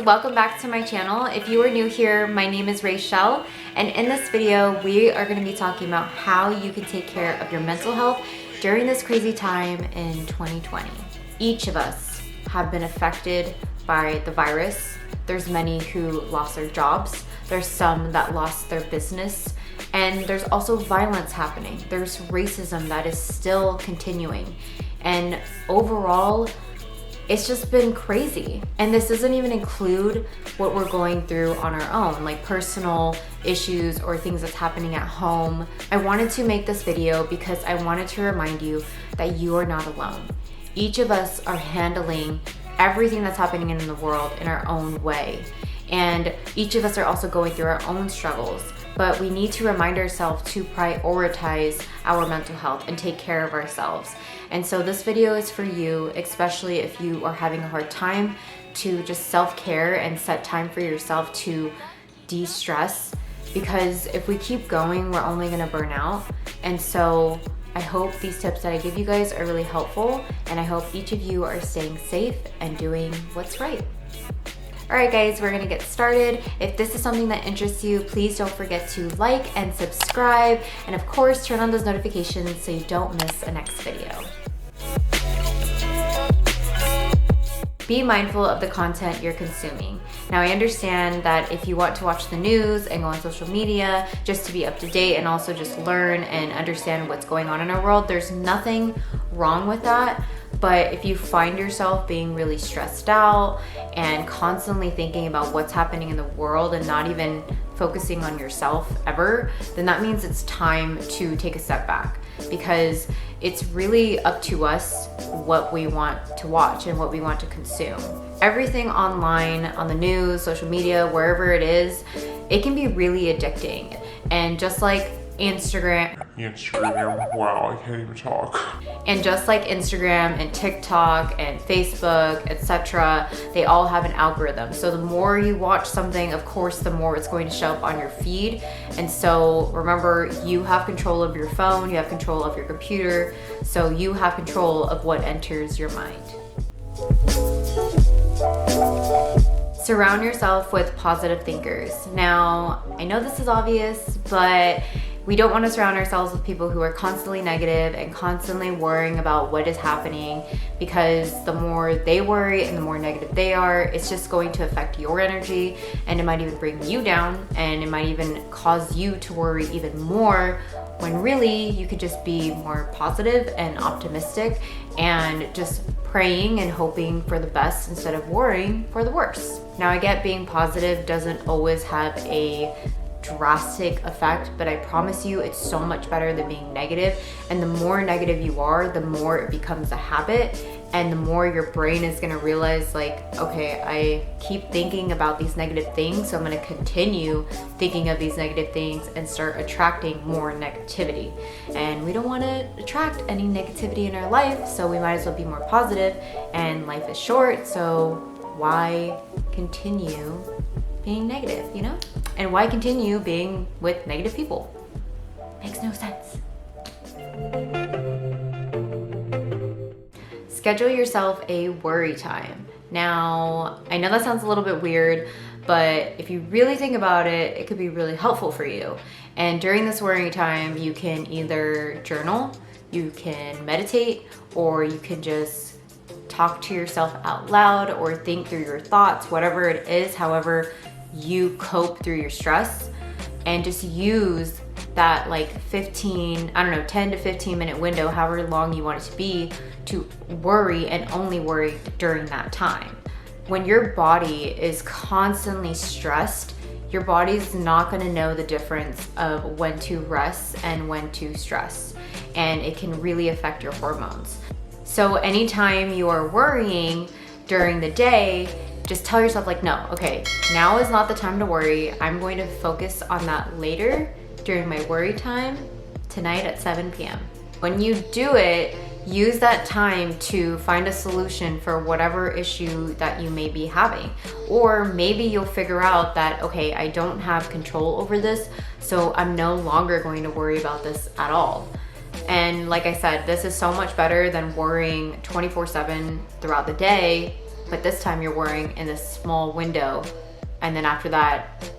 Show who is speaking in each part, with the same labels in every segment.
Speaker 1: welcome back to my channel. If you are new here, my name is 𝗿𝗀𝗀𝗱, and in this video we are going to be talking about how you can take care of your mental health during this crazy time in 2020. Each of us have been affected by the virus. There's many who lost their jobs, there's some that lost their business, and there's also violence happening. There's racism that is still continuing, and overall it's just been crazy. And this doesn't even include what we're going through on our own, like personal issues or things that's happening at home. I wanted to make this video because I wanted to remind you that you are not alone. Each of us are handling everything that's happening in the world in our own way. And each of us are also going through our own struggles. But we need to remind ourselves to prioritize our mental health and take care of ourselves. And so this video is for you, especially if you are having a hard time to just self-care and set time for yourself to de-stress. Because if we keep going, we're only gonna burn out. And so I hope these tips that I give you guys are really helpful, and I hope each of you are staying safe and doing what's right. Alright guys, we're gonna get started. If this is something that interests you, please don't forget to like and subscribe, and of course turn on those notifications so you don't miss a next video. Be mindful of the content you're consuming. Now I understand that if you want to watch the news and go on social media just to be up to date and also just learn and understand what's going on in our world, there's nothing wrong with that. But if you find yourself being really stressed out and constantly thinking about what's happening in the world and not even focusing on yourself ever, then that means it's time to take a step back, because it's really up to us what we want to watch and what we want to consume. Everything online, on the news, social media, wherever it is, it can be really addicting. And just like Instagram, wow, I can't even talk. And just like Instagram and TikTok and Facebook, etc., they all have an algorithm. So the more you watch something, of course, the more it's going to show up on your feed. And so remember, you have control of your phone, you have control of your computer, so you have control of what enters your mind. Surround yourself with positive thinkers. Now, I know this is obvious, but we don't want to surround ourselves with people who are constantly negative and constantly worrying about what is happening, because the more they worry and the more negative they are, it's just going to affect your energy, and it might even bring you down, and it might even cause you to worry even more, when really you could just be more positive and optimistic and just praying and hoping for the best instead of worrying for the worst. Now I get being positive doesn't always have a drastic effect, but I promise you it's so much better than being negative. And the more negative you are, the more it becomes a habit, and the more your brain is going to realize, like, okay, I keep thinking about these negative things, so I'm going to continue thinking of these negative things and start attracting more negativity. And we don't want to attract any negativity in our life, so we might as well be more positive. And life is short, so why continue being negative, you know? And why continue being with negative people? Makes no sense. Schedule yourself a worry time. Now, I know that sounds a little bit weird, but if you really think about it, it could be really helpful for you. And during this worry time, you can either journal, you can meditate, or you can just talk to yourself out loud or think through your thoughts, whatever it is, however you cope through your stress, and just use that like 10 to 15 minute window, however long you want it to be, to worry and only worry during that time. When your body is constantly stressed, your body's not going to know the difference of when to rest and when to stress, and it can really affect your hormones. So anytime you are worrying during the day, just tell yourself, like, no, okay, now is not the time to worry. I'm going to focus on that later during my worry time tonight at 7 p.m. When you do it, use that time to find a solution for whatever issue that you may be having. Or maybe you'll figure out that, okay, I don't have control over this, so I'm no longer going to worry about this at all. And like I said, this is so much better than worrying 24/7 throughout the day but this time you're worrying in this small window, and then after that,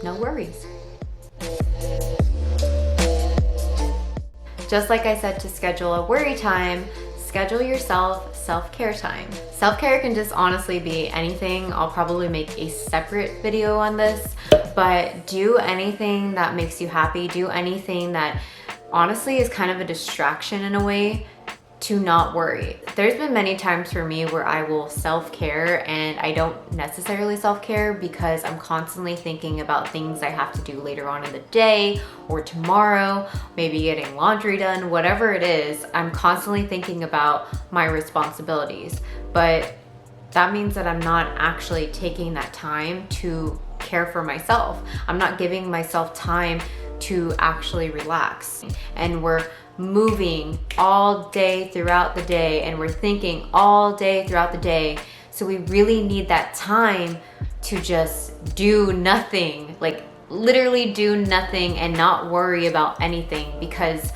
Speaker 1: no worries. Just like I said to schedule a worry time, schedule yourself self-care time. Self-care can just honestly be anything. I'll probably make a separate video on this, but do anything that makes you happy. Do anything that honestly is kind of a distraction in a way to not worry. There's been many times for me where I will self-care and I don't necessarily self-care because I'm constantly thinking about things I have to do later on in the day or tomorrow, maybe getting laundry done, whatever it is. I'm constantly thinking about my responsibilities, but that means that I'm not actually taking that time to care for myself. I'm not giving myself time to actually relax. And we're moving all day throughout the day, and we're thinking all day throughout the day. So we really need that time to just do nothing, like literally do nothing and not worry about anything, because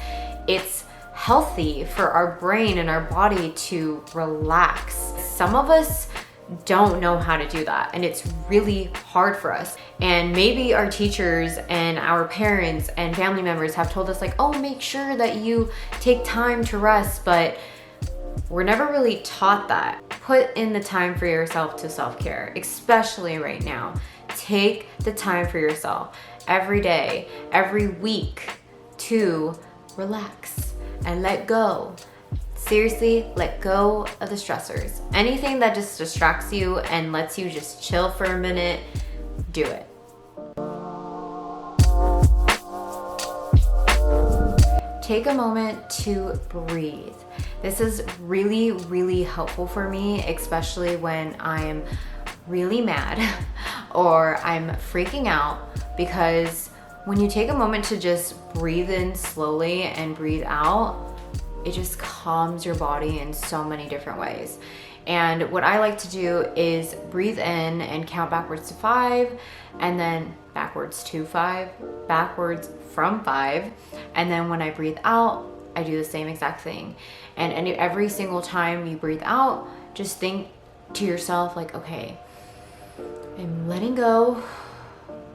Speaker 1: it's healthy for our brain and our body to relax. Some of us don't know how to do that, and it's really hard for us. And maybe our teachers and our parents and family members have told us like, oh, make sure that you take time to rest, but we're never really taught that. Put in the time for yourself to self-care, especially right now. Take the time for yourself every day, every week, to relax and let go. Seriously, let go of the stressors. Anything that just distracts you and lets you just chill for a minute, do it. Take a moment to breathe. This is really, really helpful for me, especially when I'm really mad or I'm freaking out, because when you take a moment to just breathe in slowly and breathe out, it just calms your body in so many different ways. And what I like to do is breathe in and count backwards to 5, and then backwards to 5, backwards from 5. And then when I breathe out, I do the same exact thing. And every single time you breathe out, just think to yourself like, okay, I'm letting go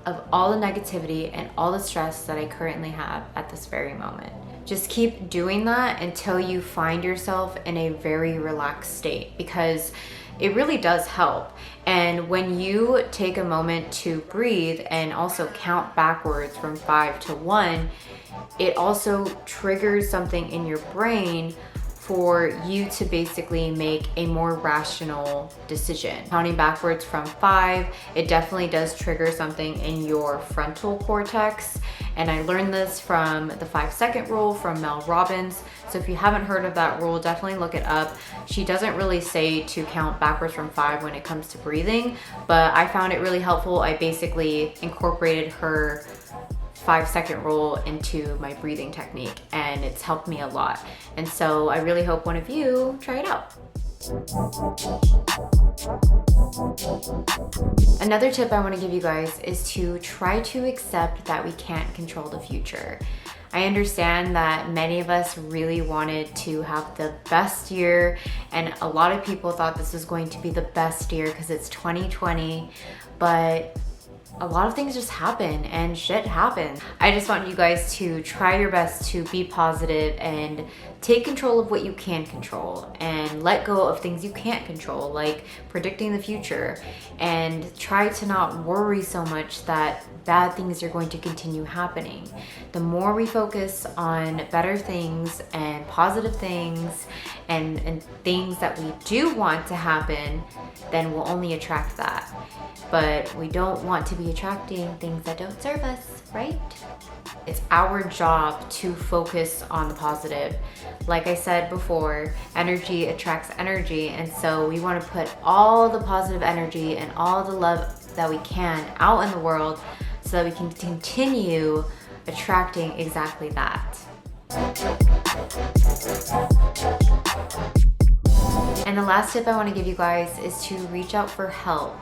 Speaker 1: of all the negativity and all the stress that I currently have at this very moment. Just keep doing that until you find yourself in a very relaxed state, because it really does help. And when you take a moment to breathe and also count backwards from 5 to 1, it also triggers something in your brain for you to basically make a more rational decision. Counting backwards from 5, it definitely does trigger something in your frontal cortex. And I learned this from the 5-second rule from Mel Robbins. So if you haven't heard of that rule, definitely look it up. She doesn't really say to count backwards from 5 when it comes to breathing, but I found it really helpful. I basically incorporated her 5-second rule into my breathing technique, and it's helped me a lot. And so I really hope one of you try it out. Another tip I want to give you guys is to try to accept that we can't control the future. I understand that many of us really wanted to have the best year, and a lot of people thought this was going to be the best year because it's 2020, but a lot of things just happen and shit happens. I just want you guys to try your best to be positive and take control of what you can control and let go of things you can't control, like predicting the future, and try to not worry so much that bad things are going to continue happening. The more we focus on better things and positive things and things that we do want to happen, then we'll only attract that. But we don't want to be attracting things that don't serve us, right? It's our job to focus on the positive. Like I said before, energy attracts energy, and so we want to put all the positive energy and all the love that we can out in the world so that we can continue attracting exactly that. And the last tip I want to give you guys is to reach out for help.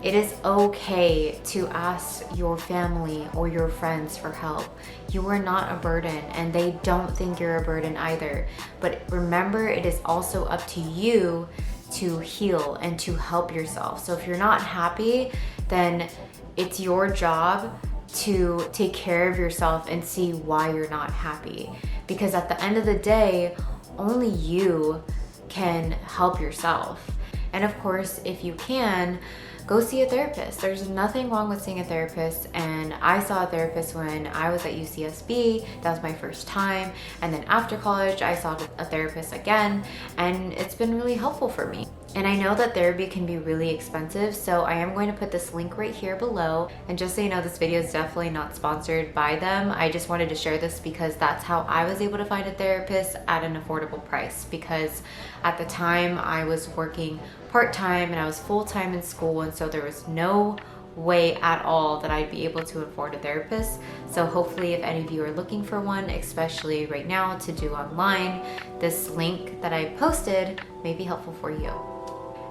Speaker 1: It is okay to ask your family or your friends for help. You are not a burden, and they don't think you're a burden either. But remember, it is also up to you to heal and to help yourself. So if you're not happy, then it's your job to take care of yourself and see why you're not happy. Because at the end of the day, only you can help yourself. And of course, if you can, go see a therapist. There's nothing wrong with seeing a therapist, and I saw a therapist when I was at UCSB. That was my first time, and then after college I saw a therapist again, and it's been really helpful for me. And I know that therapy can be really expensive, so I am going to put this link right here below. And just so you know, this video is definitely not sponsored by them. I just wanted to share this because that's how I was able to find a therapist at an affordable price, because at the time I was working part-time and I was full-time in school, and so there was no way at all that I'd be able to afford a therapist. So hopefully if any of you are looking for one, especially right now to do online, this link that I posted may be helpful for you.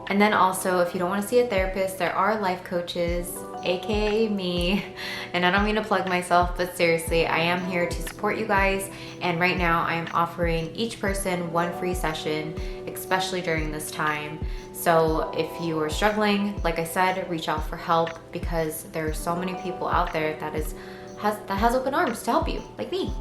Speaker 1: And then also, if you don't want to see a therapist, there are life coaches, aka me. And I don't mean to plug myself, but seriously, I am here to support you guys. And right now I am offering each person one free session, especially during this time. So if you are struggling, like I said, reach out for help, because there are so many people out there that has open arms to help you, like me.